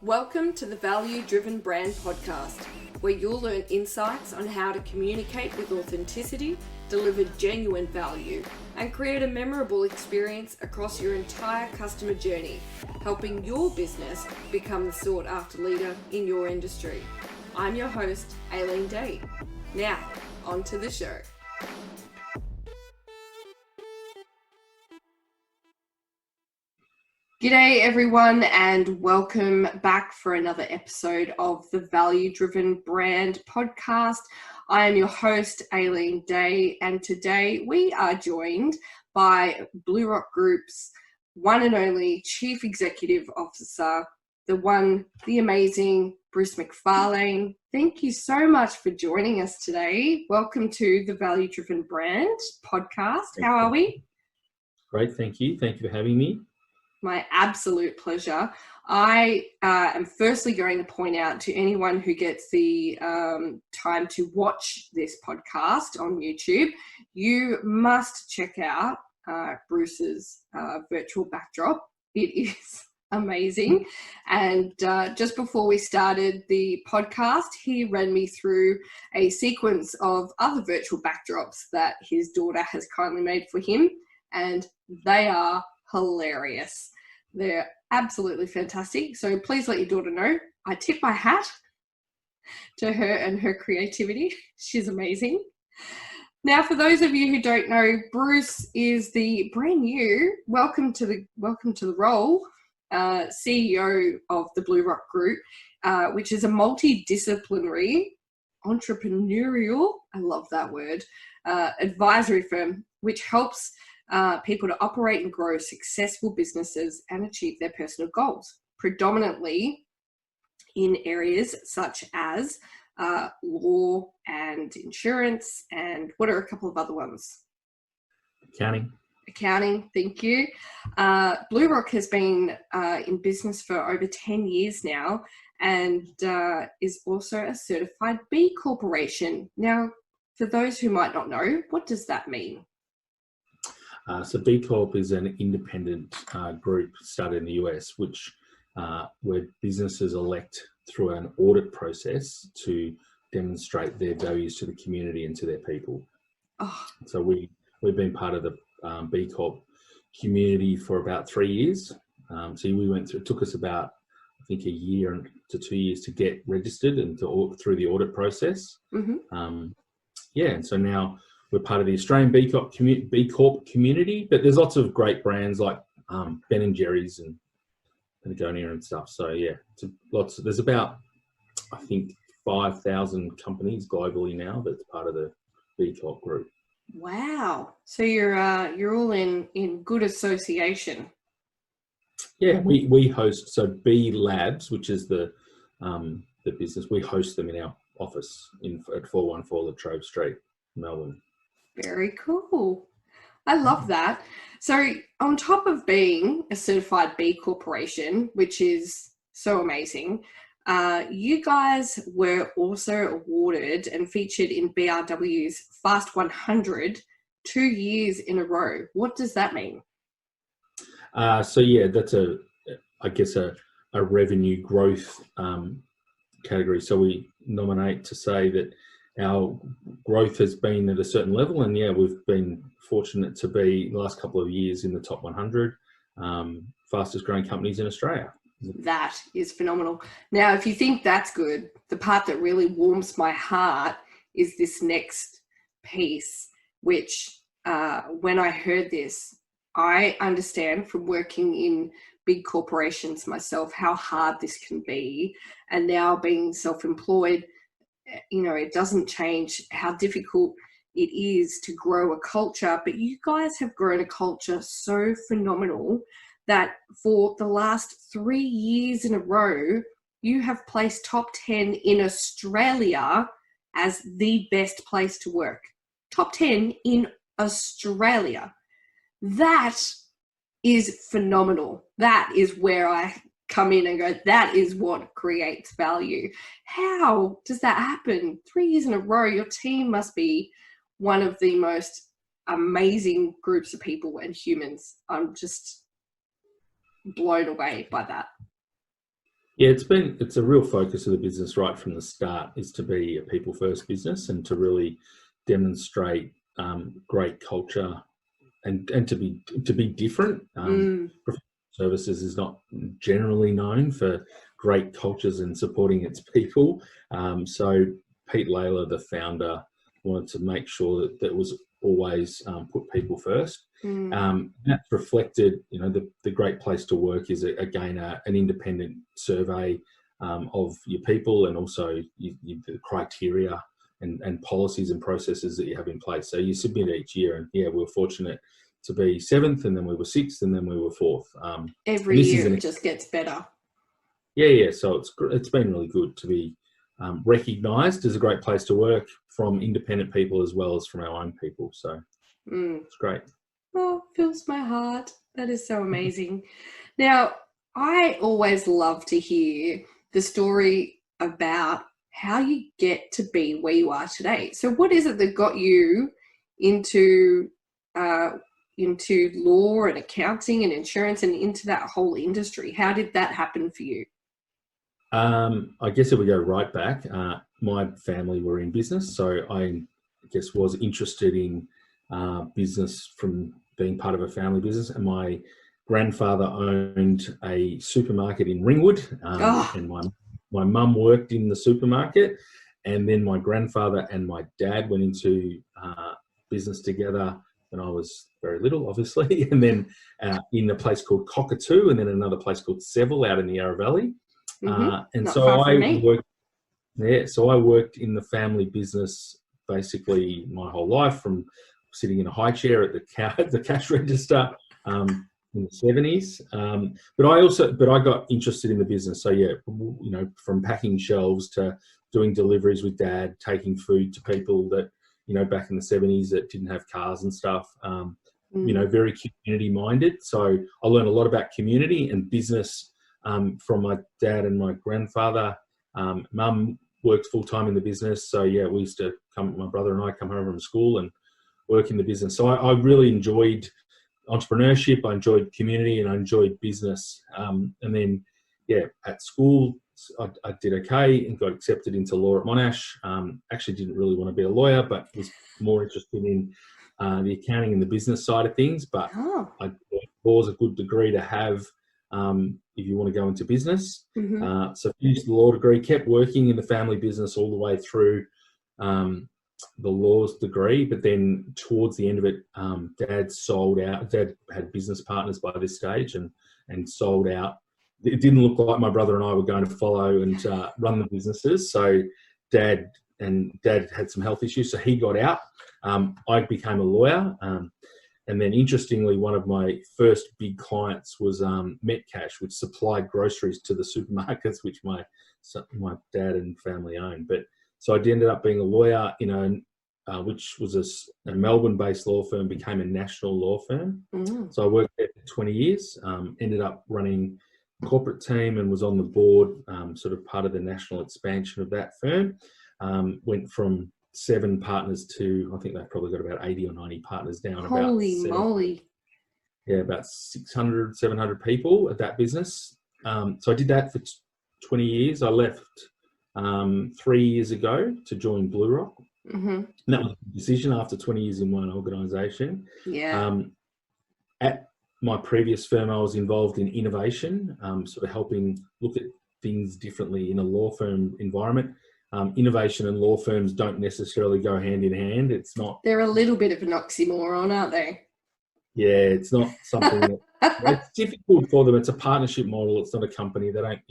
Welcome to the Value Driven Brand Podcast, where you'll learn insights on how to communicate with authenticity, deliver genuine value, and create a memorable experience across your entire customer journey, helping your business become the sought-after leader in your industry. I'm your host, Aileen. Now, on to the show. G'day everyone, and welcome back for another episode of the Value Driven Brand Podcast. I am your host, Aileen Day, and today we are joined by BlueRock Group's one and only Chief Executive Officer, the one, the amazing Bruce McFarlane. Thank you so much for joining us today. Welcome to the Value Driven Brand Podcast. How are we? Great, thank you. Thank you for having me. My absolute pleasure. I am firstly going to point out to anyone who gets the time to watch this podcast on YouTube, you must check out Bruce's virtual backdrop. It is amazing. And just before we started the podcast, he ran me through a sequence of other virtual backdrops that his daughter has kindly made for him, and they are hilarious. They're absolutely fantastic. So please let your daughter know I tip my hat to her and her creativity. She's amazing. Now, for those of you who don't know, Bruce is the brand new welcome to the role CEO of the BlueRock Group, which is a multidisciplinary entrepreneurial, I love that word, advisory firm which helps people to operate and grow successful businesses and achieve their personal goals, predominantly in areas such as law and insurance, and what are a couple of other ones? Accounting, thank you. BlueRock has been in business for over 10 years now, and is also a certified B Corporation. Now, for those who might not know, what does that mean? So B Corp is an independent group started in the US, where businesses elect through an audit process to demonstrate their values to the community and to their people. Oh. So we've been part of the B Corp community for about 3 years. So we went through. It took us about, I think, a year to 2 years to get registered and through the audit process. Mm-hmm. And so now we're part of the Australian B Corp community, but there's lots of great brands like Ben & Jerry's and Patagonia and stuff. So yeah, there's about, I think, 5,000 companies globally now that's part of the B Corp group. Wow! So you're all in good association. Yeah, we host, so B Labs, which is the business, we host them in our office at 414 Latrobe Street, Melbourne. Very cool. I love that. So on top of being a certified B Corporation, which is so amazing, you guys were also awarded and featured in BRW's Fast 100 2 years in a row. What does that mean? So yeah, that's a revenue growth category. So we nominate to say that our growth has been at a certain level, and yeah, we've been fortunate to be the last couple of years in the top 100 fastest growing companies in Australia. That is phenomenal. Now, if you think that's good, the part that really warms my heart is this next piece, which when I heard this, I understand from working in big corporations myself how hard this can be, and now being self-employed, it doesn't change how difficult it is to grow a culture, but you guys have grown a culture so phenomenal that for the last 3 years in a row, you have placed top 10 in Australia as the best place to work. Top 10 in Australia. That is phenomenal. That is where I come in and go, that is what creates value. How does that happen? 3 years in a row, your team must be one of the most amazing groups of people and humans. I'm just blown away by that. Yeah, it's a real focus of the business right from the start, is to be a people first business and to really demonstrate great culture and to be different. Professional services is not generally known for great cultures and supporting its people. So Pete Layla, the founder, wanted to make sure that that was always put people first. That's reflected, the Great Place to Work is again an independent survey of your people, and also the criteria and policies and processes that you have in place. So you submit each year, and yeah, we were fortunate to be 7th, and then we were 6th, and then we were 4th. Every year it just gets better. Yeah. So it's been really good to be recognised as a great place to work from independent people as well as from our own people. So it's great. Oh, fills my heart. That is so amazing. Now, I always love to hear the story about how you get to be where you are today. So what is it that got you into law and accounting and insurance and into that whole industry? How did that happen for you? I guess if we go right back, my family were in business, so I guess was interested in business from being part of a family business. And my grandfather owned a supermarket in Ringwood, and my mum worked in the supermarket. And then my grandfather and my dad went into business together when I was very little, obviously, and then in a place called Cockatoo, and then another place called Seville out in the Yarra Valley. And Not so far from me. I worked in the family business basically my whole life, from sitting in a high chair at the cash register in the 70s. But I got interested in the business. So yeah, from packing shelves to doing deliveries with Dad, taking food to people that, back in the 70s that didn't have cars and stuff. Very community minded. So I learned a lot about community and business from my dad and my grandfather. Mum worked full time in the business. So yeah, we used to my brother and I come home from school and work in the business. So I really enjoyed entrepreneurship. I enjoyed community, and I enjoyed business. And then, yeah, at school, I did okay and got accepted into law at Monash. Actually didn't really want to be a lawyer, but was more interested in the accounting and the business side of things. But law is a good degree to have if you want to go into business. So finished the law degree, kept working in the family business all the way through the laws degree, but then towards the end of it, Dad sold out. Dad had business partners by this stage and sold out. It didn't look like my brother and I were going to follow and run the businesses. So Dad had some health issues, so he got out. I became a lawyer. And then interestingly, one of my first big clients was Metcash, which supplied groceries to the supermarkets, which my dad and family owned. But so I ended up being a lawyer, which was a Melbourne-based law firm, became a national law firm. So I worked there for 20 years, ended up running a corporate team and was on the board, sort of part of the national expansion of that firm. Went from 7 partners to, I think they've probably got about 80 or 90 partners down. Holy moly. Yeah, about 600, 700 people at that business. So I did that for 20 years. I left 3 years ago to join BlueRock. And that was a decision after 20 years in one organisation. Yeah. At my previous firm, I was involved in innovation, sort of helping look at things differently in a law firm environment. Innovation and law firms don't necessarily go hand in hand. It's not. They're a little bit of an oxymoron, aren't they? Yeah, it's not something that it's difficult for them. It's a partnership model. It's not a company. They don't,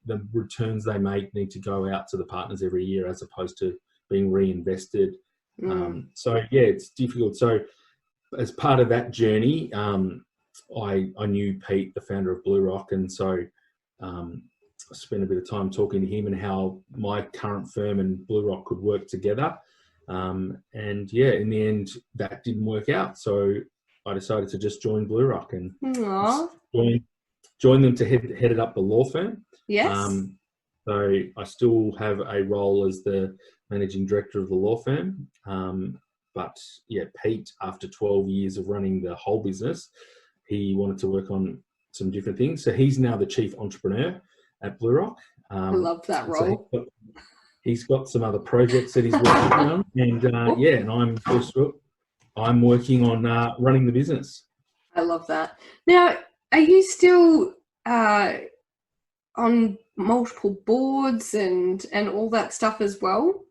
the returns they make need to go out to the partners every year as opposed to being reinvested. So yeah, it's difficult. So as part of that journey, I knew Pete, the founder of BlueRock, and so I spent a bit of time talking to him and how my current firm and BlueRock could work together. And yeah, in the end, that didn't work out. So I decided to just join BlueRock and join them to head it up the law firm. Yes. So I still have a role as the managing director of the law firm. But yeah, Pete, after 12 years of running the whole business, he wanted to work on some different things. So he's now the chief entrepreneur. at BlueRock. I love that So role. he's got some other projects that he's working on, and and I'm working on running the business. I love that. Now, are you still on multiple boards and all that stuff as well?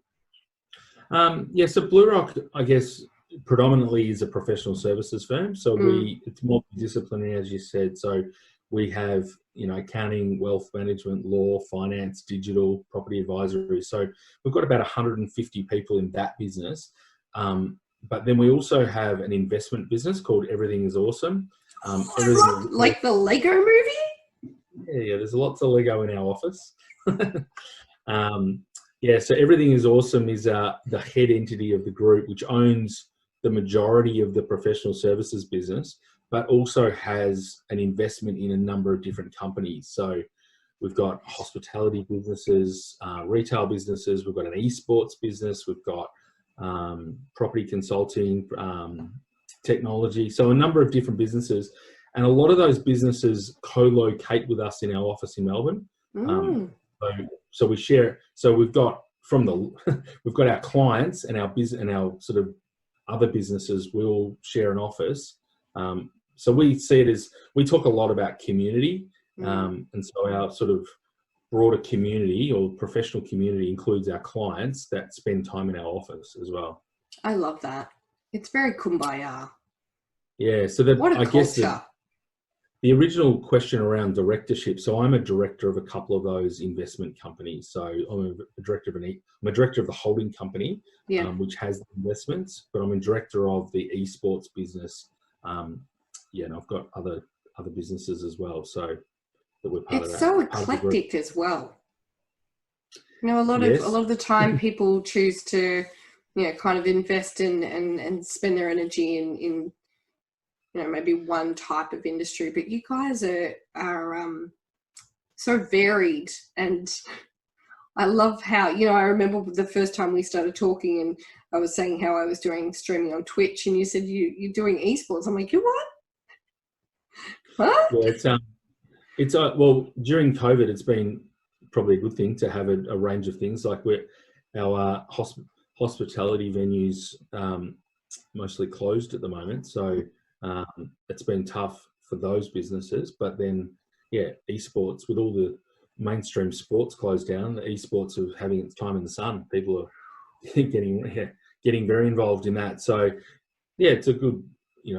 So BlueRock, I guess, predominantly is a professional services firm. So it's multidisciplinary, as you said. So we have, accounting, wealth management, law, finance, digital, property advisory. So we've got about 150 people in that business. But then we also have an investment business called Everything is Awesome. Like the Lego movie? Yeah, there's lots of Lego in our office. So Everything is Awesome is the head entity of the group, which owns the majority of the professional services business, but also has an investment in a number of different companies. So we've got hospitality businesses, retail businesses, we've got an esports business, we've got property consulting, technology. So a number of different businesses. And a lot of those businesses co-locate with us in our office in Melbourne. So we share. So we've got we've got our clients and our business and our sort of other businesses will share an office. So we see it as, we talk a lot about community, and so our sort of broader community or professional community includes our clients that spend time in our office as well. I love that. It's very kumbaya. Yeah. So that, what a culture. The original question around directorship. So I'm a director of a couple of those investment companies. So I'm a director of the holding company, which has investments, but I'm a director of the esports business. And I've got other businesses as well. So that we're part of that. It's so eclectic as well. A lot of the time people choose to, kind of invest in and spend their energy in maybe one type of industry, but you guys are so varied. And I love how, I remember the first time we started talking and I was saying how I was doing streaming on Twitch and you said you're doing esports. I'm like, you what? Yeah, it's well, during COVID, it's been probably a good thing to have a range of things. Like our hospitality venues mostly closed at the moment. So it's been tough for those businesses, but then esports, with all the mainstream sports closed down, the esports are having its time in the sun. People are getting very involved in that. So it's a good,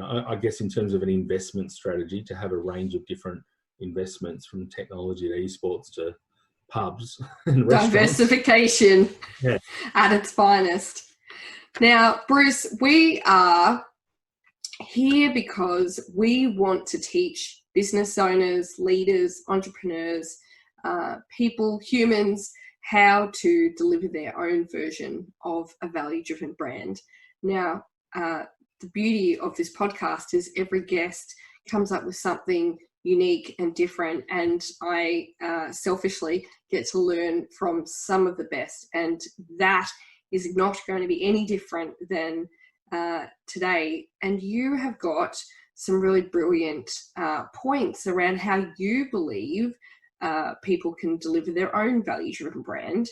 I guess in terms of an investment strategy, to have a range of different investments from technology to esports to pubs and restaurants. Diversification at its finest. Now, Bruce, we are here because we want to teach business owners, leaders, entrepreneurs, people, humans, how to deliver their own version of a value-driven brand. Now, the beauty of this podcast is every guest comes up with something unique and different, and I selfishly get to learn from some of the best, and that is not going to be any different than today. And you have got some really brilliant points around how you believe people can deliver their own value-driven brand.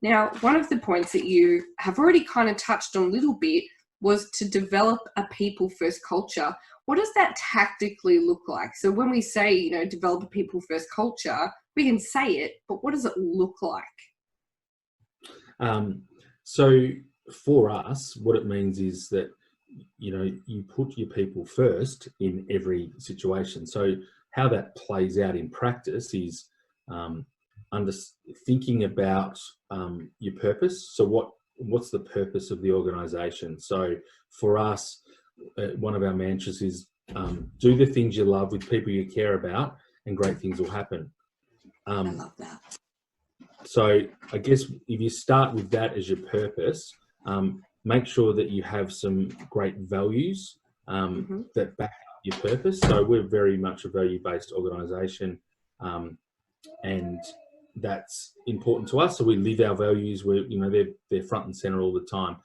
Now, one of the points that you have already kind of touched on a little bit was to develop a people-first culture. What does that tactically look like? So when we say, develop a people-first culture, we can say it, but what does it look like? So for us, what it means is that, you put your people first in every situation. So how that plays out in practice is thinking about your purpose. So what's the purpose of the organization? So for us, one of our mantras is do the things you love with people you care about, and great things will happen. I love that. So I guess if you start with that as your purpose, make sure that you have some great values that back up your purpose. So we're very much a value-based organisation, and that's important to us. So we live our values. They're front and centre all the time.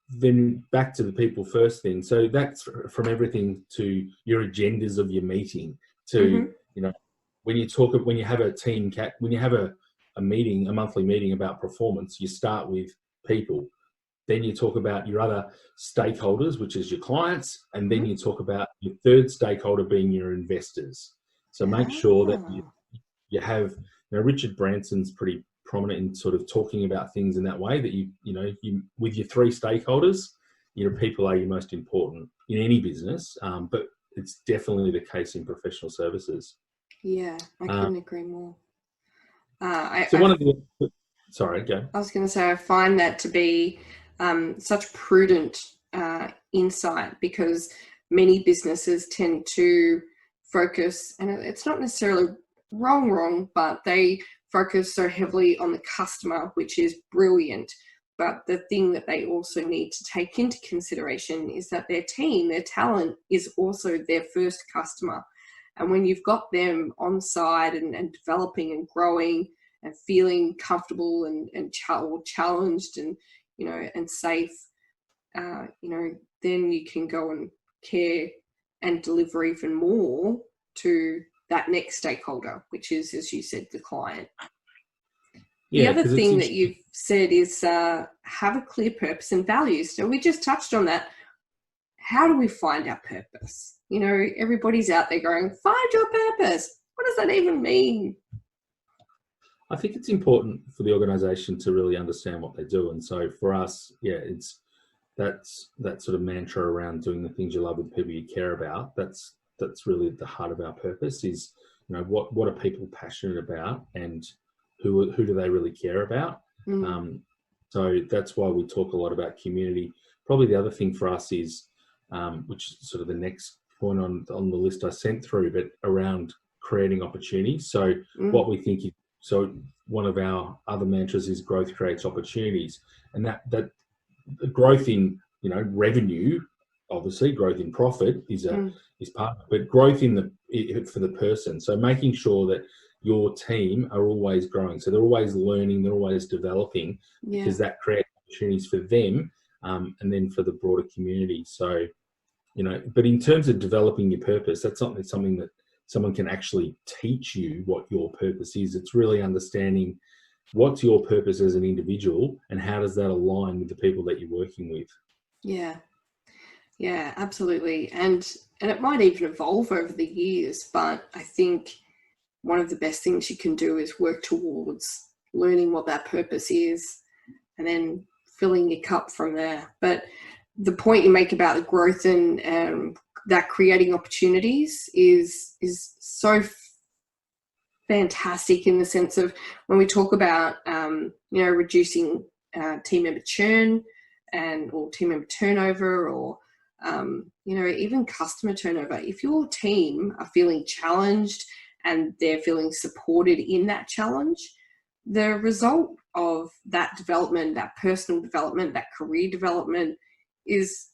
Then back to the people first thing. So that's from everything to your agendas of your meeting to when you have a team when you have a meeting, a monthly meeting about performance, you start with people. Then you talk about your other stakeholders, which is your clients, and then you talk about your third stakeholder being your investors. So make sure that you have, Richard Branson's pretty prominent in sort of talking about things in that way, that you with your three stakeholders, your people are your most important in any business, but it's definitely the case in professional services. Yeah, I couldn't agree more. Sorry, go. I was going to say, I find that to be such prudent insight, because many businesses tend to focus, and it's not necessarily wrong, but they focus so heavily on the customer, which is brilliant. But the thing that they also need to take into consideration is that their team, their talent, is also their first customer. And when you've got them on side and developing and growing and feeling comfortable and challenged and, and safe, then you can go and care and deliver even more to that next stakeholder, which is, as you said, the client. The other thing that you've said is have a clear purpose and values. So we just touched on that. How do we find our purpose? Everybody's out there going, find your purpose. What does that even mean? I think it's important for the organisation to really understand what they do. And so for us, it's that's that sort of mantra around doing the things you love with people you care about. That's really at the heart of our purpose is, what are people passionate about, and who do they really care about? So that's why we talk a lot about community. Probably the other thing for us is, which is sort of the next point on the list I sent through, but around creating opportunities. So what we think is, so one of our other mantras is growth creates opportunities, and that growth in revenue, obviously growth in profit is part of it, but growth for the person. So making sure that your team are always growing, so they're always learning, they're always developing, because that creates opportunities for them, and then for the broader community. So but in terms of developing your purpose, that's not something that someone can actually teach you what your purpose is. It's really understanding what's your purpose as an individual and how does that align with the people that you're working with. Yeah, absolutely. And it might even evolve over the years, but I think one of the best things you can do is work towards learning what that purpose is and then filling your cup from there. But the point you make about the growth and that creating opportunities is so fantastic, in the sense of when we talk about reducing team member churn or team member turnover, or even customer turnover. If your team are feeling challenged and they're feeling supported in that challenge, the result of that development, that personal development, that career development is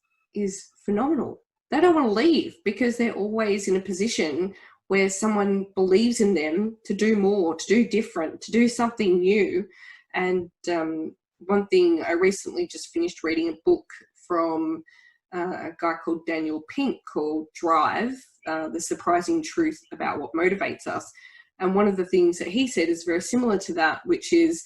phenomenal. They don't want to leave because they're always in a position where someone believes in them to do more, to do different, to do something new. And one thing, I recently just finished reading a book from a guy called Daniel Pink called Drive, The Surprising Truth About What Motivates Us. And one of the things that he said is very similar to that, which is,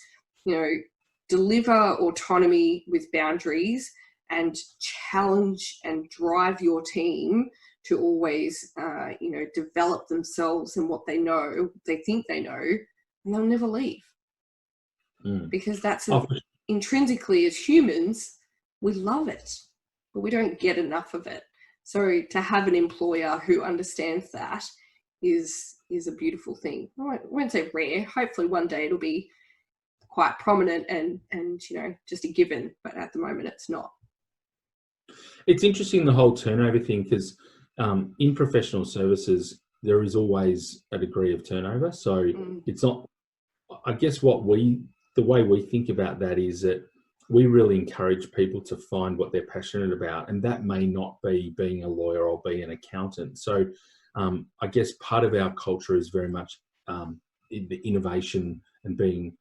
deliver autonomy with boundaries and challenge and drive your team to always, develop themselves and what they know, they think they know, and they'll never leave. Because that's intrinsically, as humans, we love it, but we don't get enough of it. So to have an employer who understands that is a beautiful thing. I won't say rare. Hopefully one day it'll be quite prominent and just a given, but at the moment it's not. It's interesting, the whole turnover thing, because in professional services there is always a degree of turnover. So it's not, I guess the way we think about that is that we really encourage people to find what they're passionate about, and that may not be being a lawyer or being an accountant. So I guess part of our culture is very much the innovation and being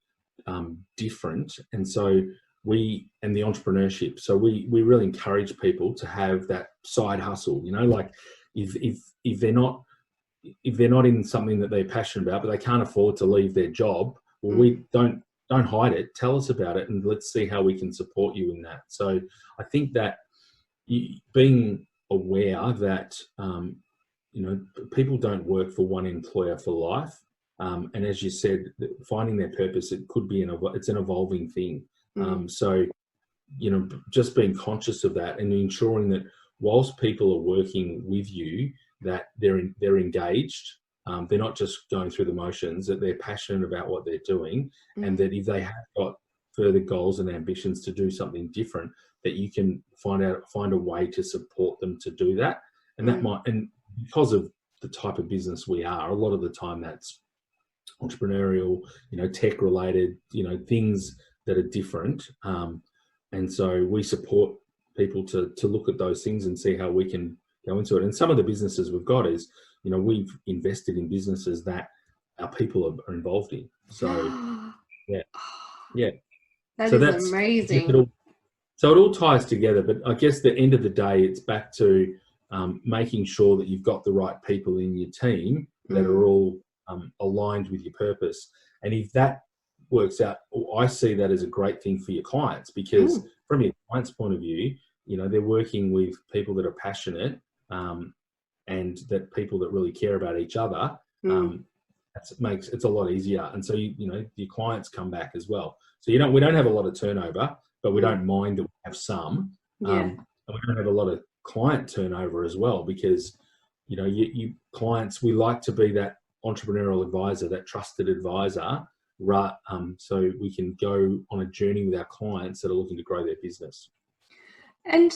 different, and so and the entrepreneurship. So we really encourage people to have that side hustle. Like if they're not if they're not in something that they're passionate about, but they can't afford to leave their job, well, we don't hide it. Tell us about it, and let's see how we can support you in that. So I think that being aware that people don't work for one employer for life, and as you said, finding their purpose, it could be it's an evolving thing. So just being conscious of that and ensuring that whilst people are working with you, that they're engaged. They're not just going through the motions, that they're passionate about what they're doing, and that if they have got further goals and ambitions to do something different, that you can find a way to support them to do that. And that and because of the type of business we are, a lot of the time that's entrepreneurial, tech related, things that are different. And so we support people to look at those things and see how we can go into it. And some of the businesses we've got is, we've invested in businesses that our people are involved in. So yeah. That so is that's amazing. So it all ties together, but I guess the end of the day, it's back to making sure that you've got the right people in your team that are all aligned with your purpose. And if that works out, I see that as a great thing for your clients, because from your client's point of view, they're working with people that are passionate and that people that really care about each other. Makes it's a lot easier, and so your clients come back as well. So we don't have a lot of turnover, but we don't mind that we have some. And we don't have a lot of client turnover as well, because you clients, we like to be that entrepreneurial advisor, that trusted advisor, right? So we can go on a journey with our clients that are looking to grow their business. And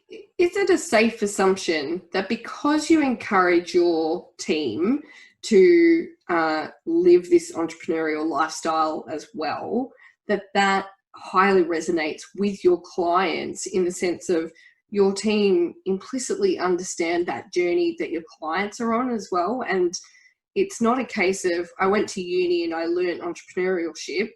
is it a safe assumption that because you encourage your team to live this entrepreneurial lifestyle as well, that highly resonates with your clients, in the sense of your team implicitly understand that journey that your clients are on as well? And it's not a case of, I went to uni and I learned entrepreneurship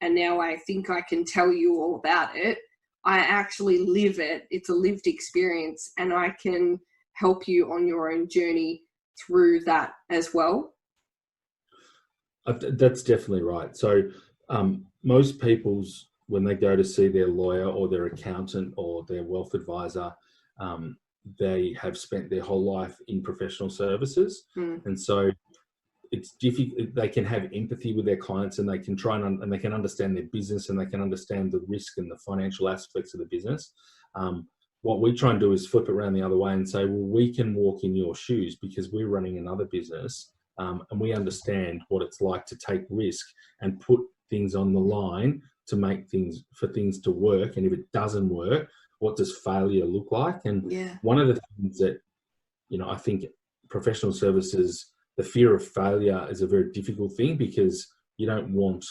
and now I think I can tell you all about it. I actually live it. It's a lived experience, and I can help you on your own journey through that as well. That's definitely right. So most people's, when they go to see their lawyer or their accountant or their wealth advisor, they have spent their whole life in professional services. And so it's difficult. They can have empathy with their clients, and they can try and they can understand their business, and they can understand the risk and the financial aspects of the business. What we try and do is flip it around the other way and say, well, we can walk in your shoes because we're running another business, and we understand what it's like to take risk and put things on the line to make things to work. And if it doesn't work, what does failure look like? And one of the things that, I think professional services, the fear of failure is a very difficult thing, because you don't want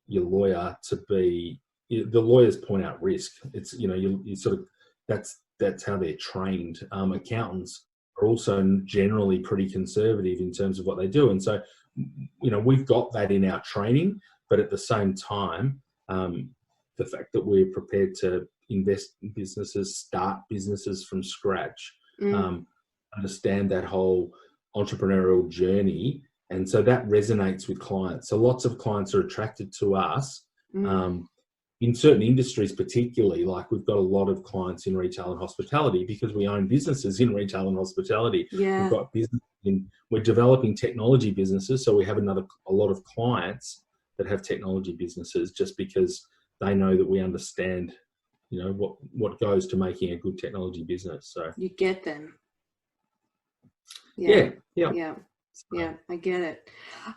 your lawyer to be, the lawyers point out risk. It's, you sort of, that's how they're trained. Accountants are also generally pretty conservative in terms of what they do. And so, we've got that in our training, but at the same time, the fact that we're prepared to invest in businesses, start businesses from scratch, understand that whole entrepreneurial journey. And so that resonates with clients. So lots of clients are attracted to us in certain industries, particularly. Like, we've got a lot of clients in retail and hospitality because we own businesses in retail and hospitality. We've got business we're developing technology businesses. So we have a lot of clients that have technology businesses, just because they know that we understand, what goes to making a good technology business. So you get them. Yeah, I get it.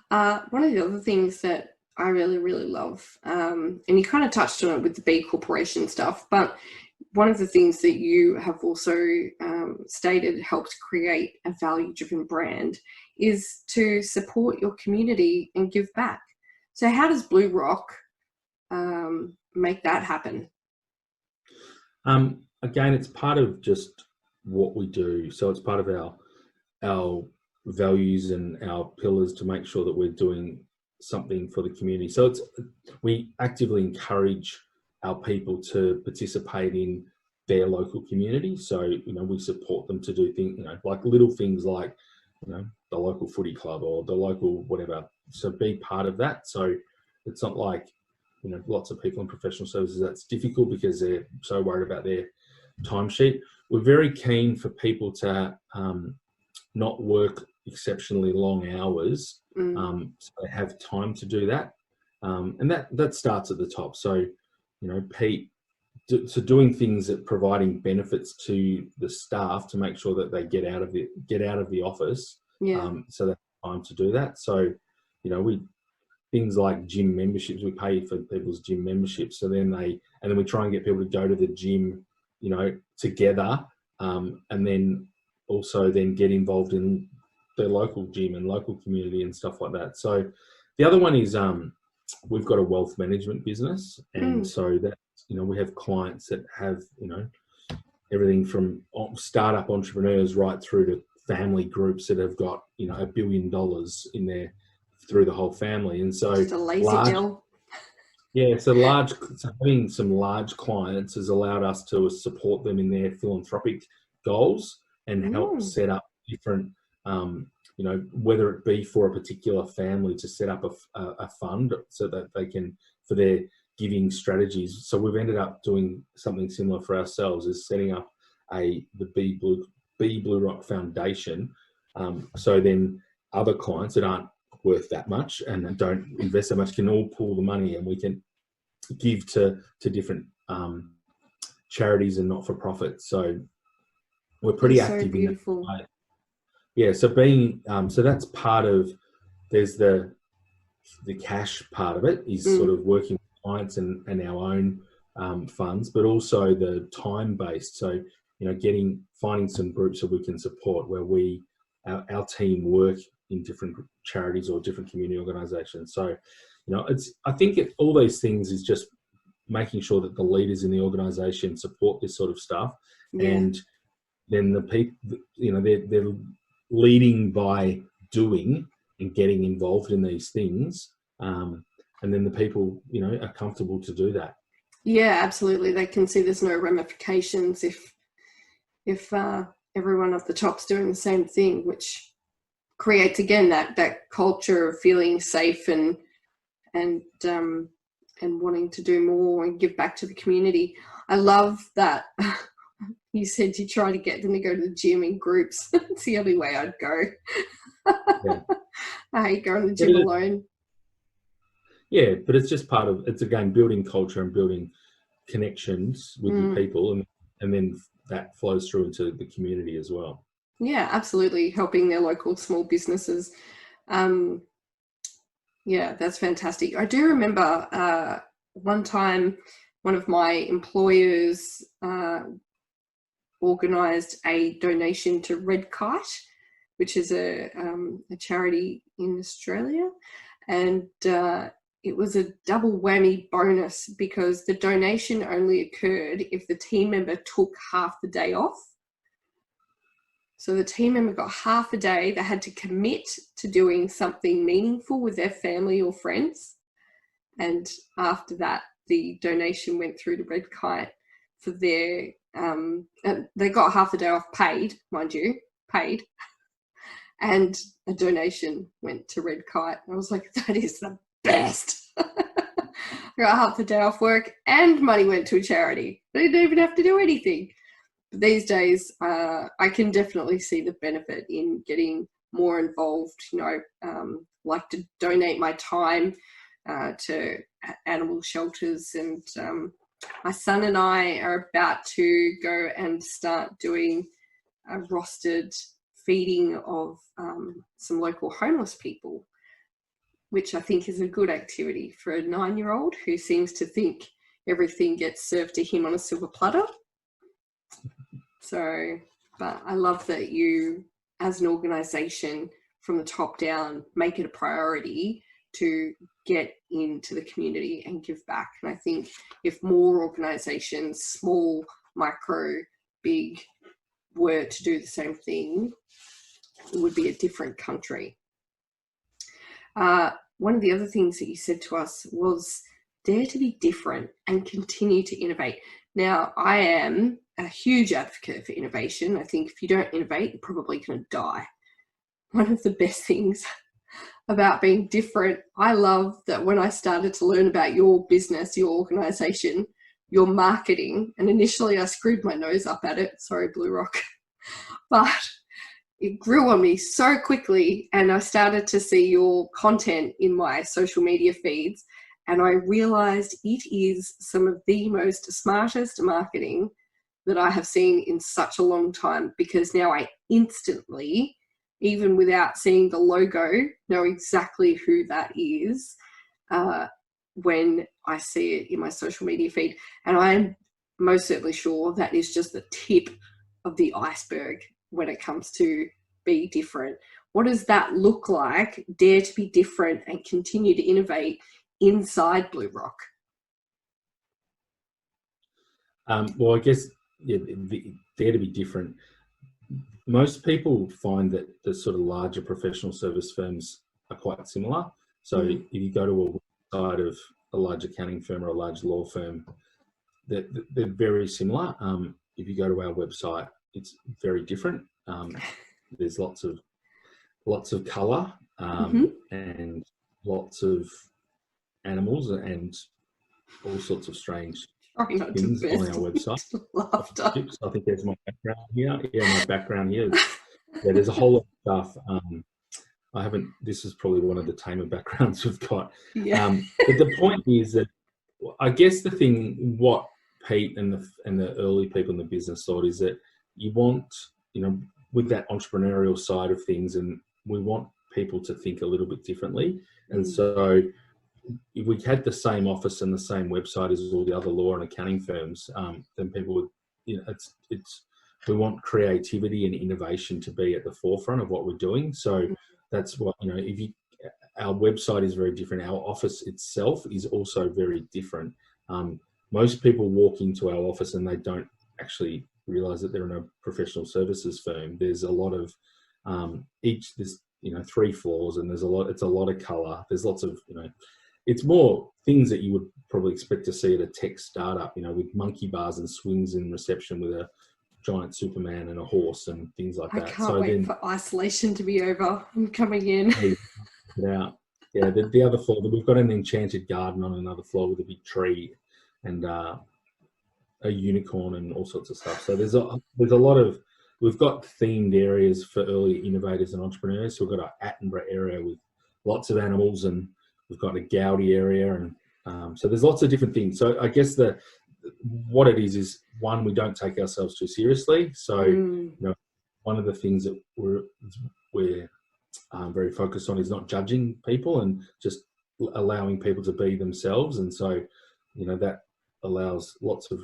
One of the other things that I really, really love, and you kind of touched on it with the B Corporation stuff, but one of the things that you have also stated helped create a value-driven brand is to support your community and give back. So how does BlueRock make that happen? Again, it's part of just what we do. So it's part of our values and our pillars to make sure that we're doing something for the community. So we actively encourage our people to participate in their local community. So, we support them to do things, like little things like, the local footy club or the local whatever. So be part of that. So it's not like, you know, lots of people in professional services, that's difficult because they're so worried about their timesheet. We're very keen for people to not work exceptionally long hours, so they have time to do that. And that starts at the top. So, you know, Pete, so doing things that providing benefits to the staff to make sure that they get out of the office, so they have time to do that. So, you know, things like gym memberships, we pay for people's gym memberships, so then we try and get people to go to the gym, you know, together, and then also then get involved in their local gym and local community and stuff like that. So the other one is we've got a wealth management business, and so that, you know, we have clients that have, you know, everything from startup entrepreneurs right through to family groups that have got, you know, $1 billion in there through the whole family. And so just a lazy deal. Yeah, so having some large clients has allowed us to support them in their philanthropic goals and help set up different, you know, whether it be for a particular family to set up a fund so that they can, for their giving strategies. So we've ended up doing something similar for ourselves, is setting up the BlueRock Foundation. So then other clients that aren't worth that much and don't invest that much can all pool the money, and we can give to different charities and not-for-profit. So we're pretty active in that. Yeah, so being so that's part of, there's the cash part of it is sort of working with clients and our own funds, but also the time-based. So, you know, finding some groups that we can support where our team work in different charities or different community organizations. So, you know, I think all those things is just making sure that the leaders in the organization support this sort of stuff. And then the people, you know, they're leading by doing and getting involved in these things. And then the people, you know, are comfortable to do that. Yeah, absolutely. They can see there's no ramifications if everyone at the top's doing the same thing, which creates, again, that culture of feeling safe and wanting to do more and give back to the community. I love that you said you try to get them to go to the gym in groups. It's the only way I'd go. Yeah. I hate going to the gym alone. Yeah, but it's just part of, it's again building culture and building connections with your people, and then that flows through into the community as well. Yeah, absolutely. Helping their local small businesses. Yeah, that's fantastic. I do remember one time one of my employers organised a donation to Red Kite, which is a charity in Australia. And it was a double whammy bonus because the donation only occurred if the team member took half the day off. So the team member got half a day. They had to commit to doing something meaningful with their family or friends. And after that, the donation went through to Red Kite for their, they got half a day off paid, mind you, paid. And a donation went to Red Kite. I was like, that is the best. I got half the day off work and money went to a charity. They didn't even have to do anything. But these days, I can definitely see the benefit in getting more involved. You know, like to donate my time to animal shelters, and my son and I are about to go and start doing a rostered feeding of some local homeless people, which I think is a good activity for a 9-year-old who seems to think everything gets served to him on a silver platter. So, but I love that you, as an organisation, from the top down, make it a priority to get into the community and give back. And I think if more organisations, small, micro, big, were to do the same thing, it would be a different country. One of the other things that you said to us was dare to be different and continue to innovate. Now, I am a huge advocate for innovation. I think if you don't innovate, you're probably going to die. one of the best things about being different, I love that when I started to learn about your business, your organization, your marketing, and initially I screwed my nose up at it, sorry, BlueRock, but it grew on me so quickly, and I started to see your content in my social media feeds, and I realized it is some of the most smartest marketing that I have seen in such a long time, because now I instantly, even without seeing the logo, know exactly who that is when I see it in my social media feed. And I'm most certainly sure that is just the tip of the iceberg when it comes to be different. What does that look like? Dare to be different and continue to innovate inside BlueRock. Well, I guess, yeah, dare to be different. Most people find that the sort of larger professional service firms are quite similar. So if you go to a website of a large accounting firm or a large law firm, they're very similar. If you go to our website, it's very different. There's lots of colour and lots of animals and all sorts of strange things on our website. Laughter. I think there's my background here. Yeah, my background here. Yeah, there's a whole lot of stuff. I haven't. This is probably one of the tamer backgrounds we've got. Yeah. But the point is that I guess the thing, what Pete and the early people in the business thought is that you want, with that entrepreneurial side of things, and we want people to think a little bit differently. And so if we had the same office and the same website as all the other law and accounting firms, then people would, we want creativity and innovation to be at the forefront of what we're doing. So that's what, our website is very different. Our office itself is also very different. Most people walk into our office and they don't actually realize that they're in a professional services firm. There's a lot of, there's 3 floors, and it's a lot of color. There's lots of, it's more things that you would probably expect to see at a tech startup, with monkey bars and swings in reception with a giant Superman and a horse and things like that. I can't wait for isolation to be over. I'm coming in. Yeah, the other floor, we've got an enchanted garden on another floor with a big tree and a unicorn and all sorts of stuff. So there's a lot of, we've got themed areas for early innovators and entrepreneurs. So we've got our Attenborough area with lots of animals, and we've got a Gaudi area, and so there's lots of different things. So I guess what it is one, we don't take ourselves too seriously. So one of the things that we're very focused on is not judging people and just allowing people to be themselves. And so that allows lots of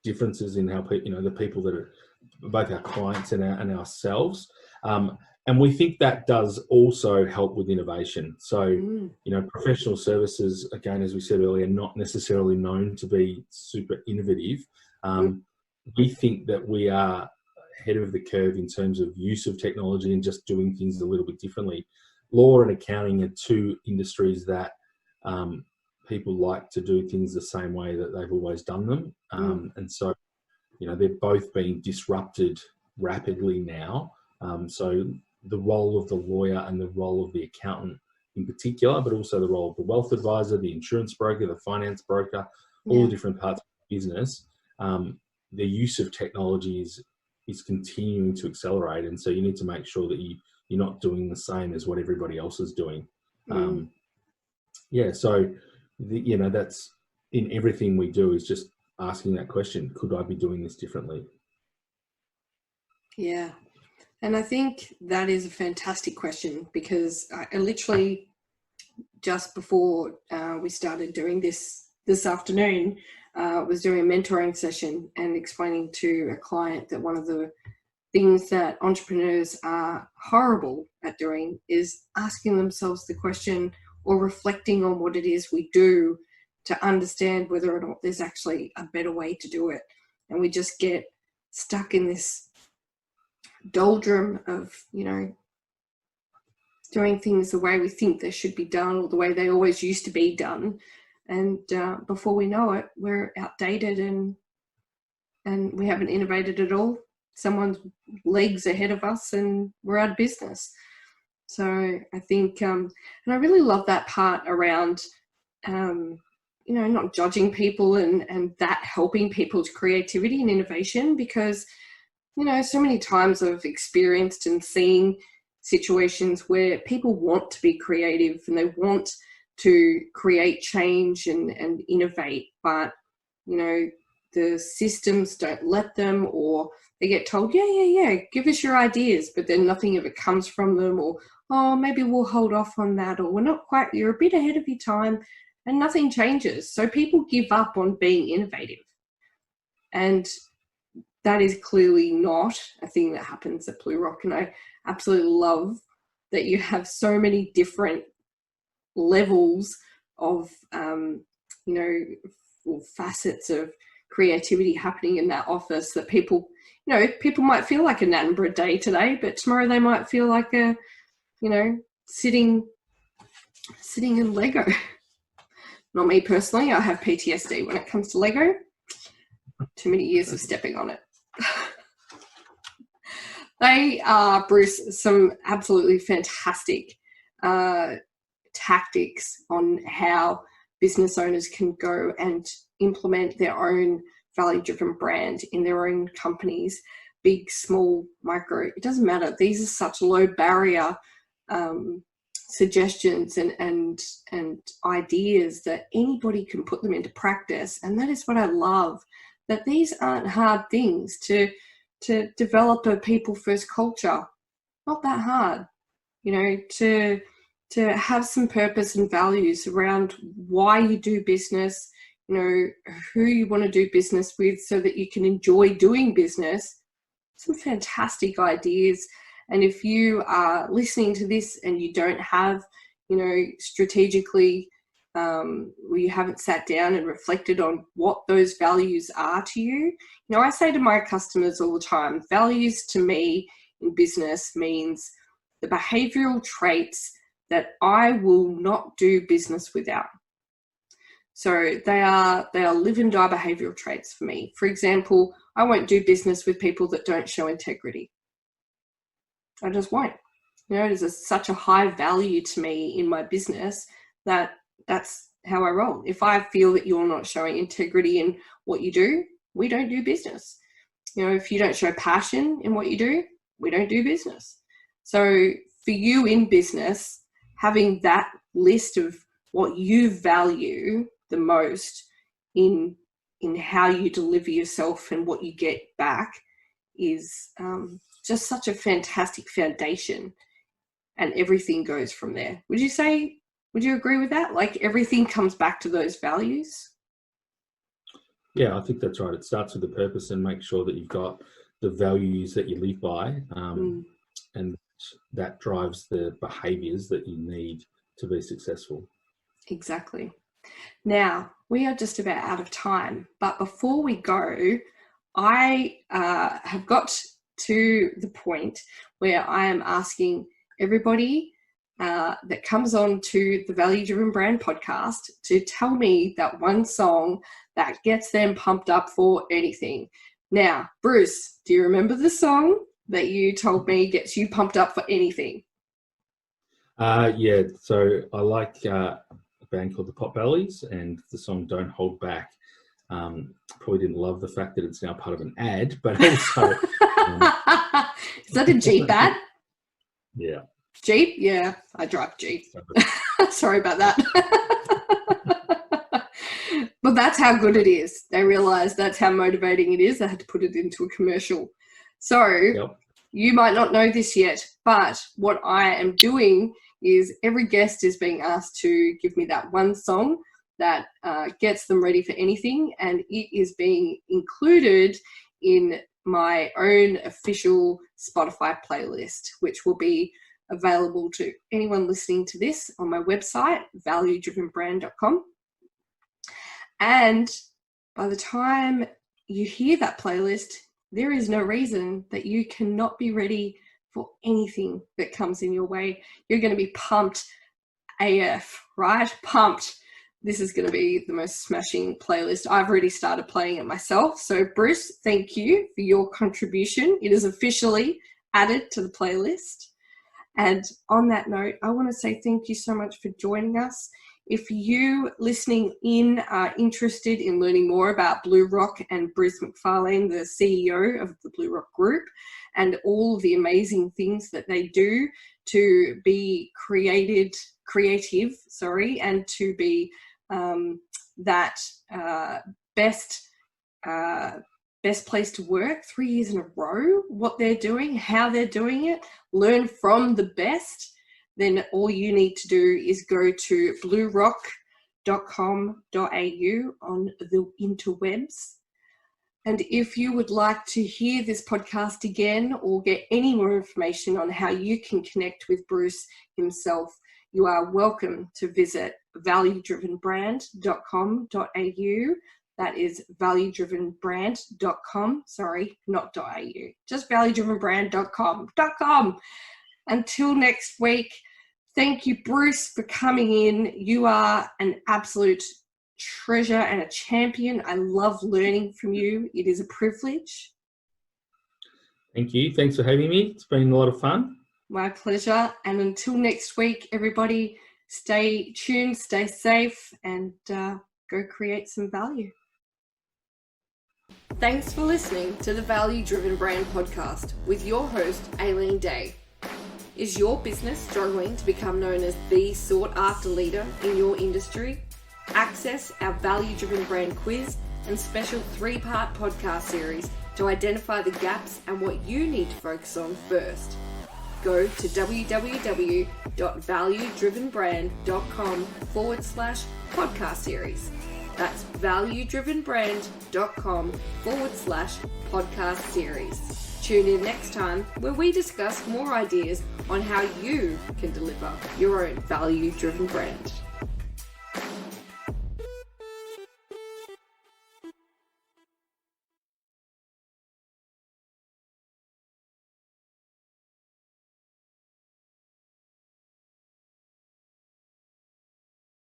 differences in how people, the people that are both our clients and ourselves. And we think that does also help with innovation. So, professional services, again, as we said earlier, not necessarily known to be super innovative. We think that we are ahead of the curve in terms of use of technology and just doing things a little bit differently. Law and accounting are 2 industries that people like to do things the same way that they've always done them. And so, they're both being disrupted rapidly now. So the role of the lawyer and the role of the accountant in particular, but also the role of the wealth advisor, the insurance broker, the finance broker, all the different parts of the business, the use of technology is continuing to accelerate. And so you need to make sure that you're not doing the same as what everybody else is doing. So that's in everything we do, is just asking that question, could I be doing this differently? Yeah. And I think that is a fantastic question, because I literally, just before we started doing this afternoon, was doing a mentoring session and explaining to a client that one of the things that entrepreneurs are horrible at doing is asking themselves the question, or reflecting on what it is we do, to understand whether or not there's actually a better way to do it. And we just get stuck in this doldrum of, doing things the way we think they should be done, or the way they always used to be done. And before we know it, we're outdated and we haven't innovated at all. someone's legs ahead of us and we're out of business. So I think, and I really love that part around, not judging people and that helping people's creativity and innovation, because, so many times I've experienced and seen situations where people want to be creative and they want to create change and innovate, but, the systems don't let them, or they get told, yeah, give us your ideas, but then nothing ever comes from them, or, oh, maybe we'll hold off on that, or we're not quite, you're a bit ahead of your time, and nothing changes. So people give up on being innovative. And that is clearly not a thing that happens at BlueRock. And I absolutely love that you have so many different levels of, facets of creativity happening in that office, that people might feel like an Edinburgh day today, but tomorrow they might feel like a, sitting in Lego. Not me personally. I have PTSD when it comes to Lego. Too many years of stepping on it. They are, Bruce, some absolutely fantastic tactics on how business owners can go and implement their own value-driven brand in their own companies, big, small, micro. It doesn't matter. These are such low barrier suggestions and ideas that anybody can put them into practice. And that is what I love, that these aren't hard things to develop a people first culture. Not that hard, to have some purpose and values around why you do business, who you want to do business with so that you can enjoy doing business. Some fantastic ideas. And if you are listening to this and you don't have, strategically, or you haven't sat down and reflected on what those values are to you, I say to my customers all the time, values to me in business means the behavioral traits that I will not do business without. So they are live and die behavioral traits for me. For example, I won't do business with people that don't show integrity. I just won't. It is such a high value to me in my business that that's how I roll. If I feel that you're not showing integrity in what you do, we don't do business. If you don't show passion in what you do, we don't do business. So for you in business, having that list of what you value the most in how you deliver yourself and what you get back is just such a fantastic foundation, and everything goes from there. Would you agree with that? Like, everything comes back to those values? Yeah, I think that's right. It starts with the purpose, and make sure that you've got the values that you live by, and that drives the behaviours that you need to be successful. Exactly. Now, we are just about out of time, but before we go, I have got to the point where I am asking everybody that comes on to the Value Driven Brand podcast to tell me that one song that gets them pumped up for anything. Now, Bruce, do you remember the song that you told me gets you pumped up for anything? Yeah, so I like a band called the Potbellies, and the song Don't Hold Back. Probably didn't love the fact that it's now part of an ad, but also... Is that a Jeep ad? Yeah. Jeep? Yeah, I drive Jeep. Sorry about that. But that's how good it is. They realised that's how motivating it is. They had to put it into a commercial. So You might not know this yet, but what I am doing is every guest is being asked to give me that one song that gets them ready for anything, and it is being included in my own official Spotify playlist, which will be available to anyone listening to this on my website, valuedrivenbrand.com. And by the time you hear that playlist, there is no reason that you cannot be ready for anything that comes in your way. You're going to be pumped AF, right? Pumped, this is going to be the most smashing playlist. I've already started playing it myself. So Bruce, thank you for your contribution. It is officially added to the playlist. And on that note, I want to say thank you so much for joining us. If you listening in are interested in learning more about BlueRock and Bruce McFarlane, the CEO of the BlueRock Group, and all the amazing things that they do to be creative, and to be that best place to work 3 years in a row, what they're doing, how they're doing it, learn from the best, then all you need to do is go to bluerock.com.au on the interwebs. And if you would like to hear this podcast again or get any more information on how you can connect with Bruce himself, you are welcome to visit valuedrivenbrand.com.au. That is valuedrivenbrand.com, sorry, not .au, just valuedrivenbrand.com. Until next week, thank you, Bruce, for coming in. You are an absolute treasure and a champion. I love learning from you. It is a privilege. Thank you. Thanks for having me. It's been a lot of fun. My pleasure. And until next week, everybody, stay tuned, stay safe, and go create some value. Thanks for listening to the Value Driven Brand Podcast with your host, Aileen Day. Is your business struggling to become known as the sought-after leader in your industry? Access our Value Driven Brand quiz and special 3-part podcast series to identify the gaps and what you need to focus on first. Go to www.valuedrivenbrand.com/podcast series. That's valuedrivenbrand.com/podcast series. Tune in next time where we discuss more ideas on how you can deliver your own value-driven brand.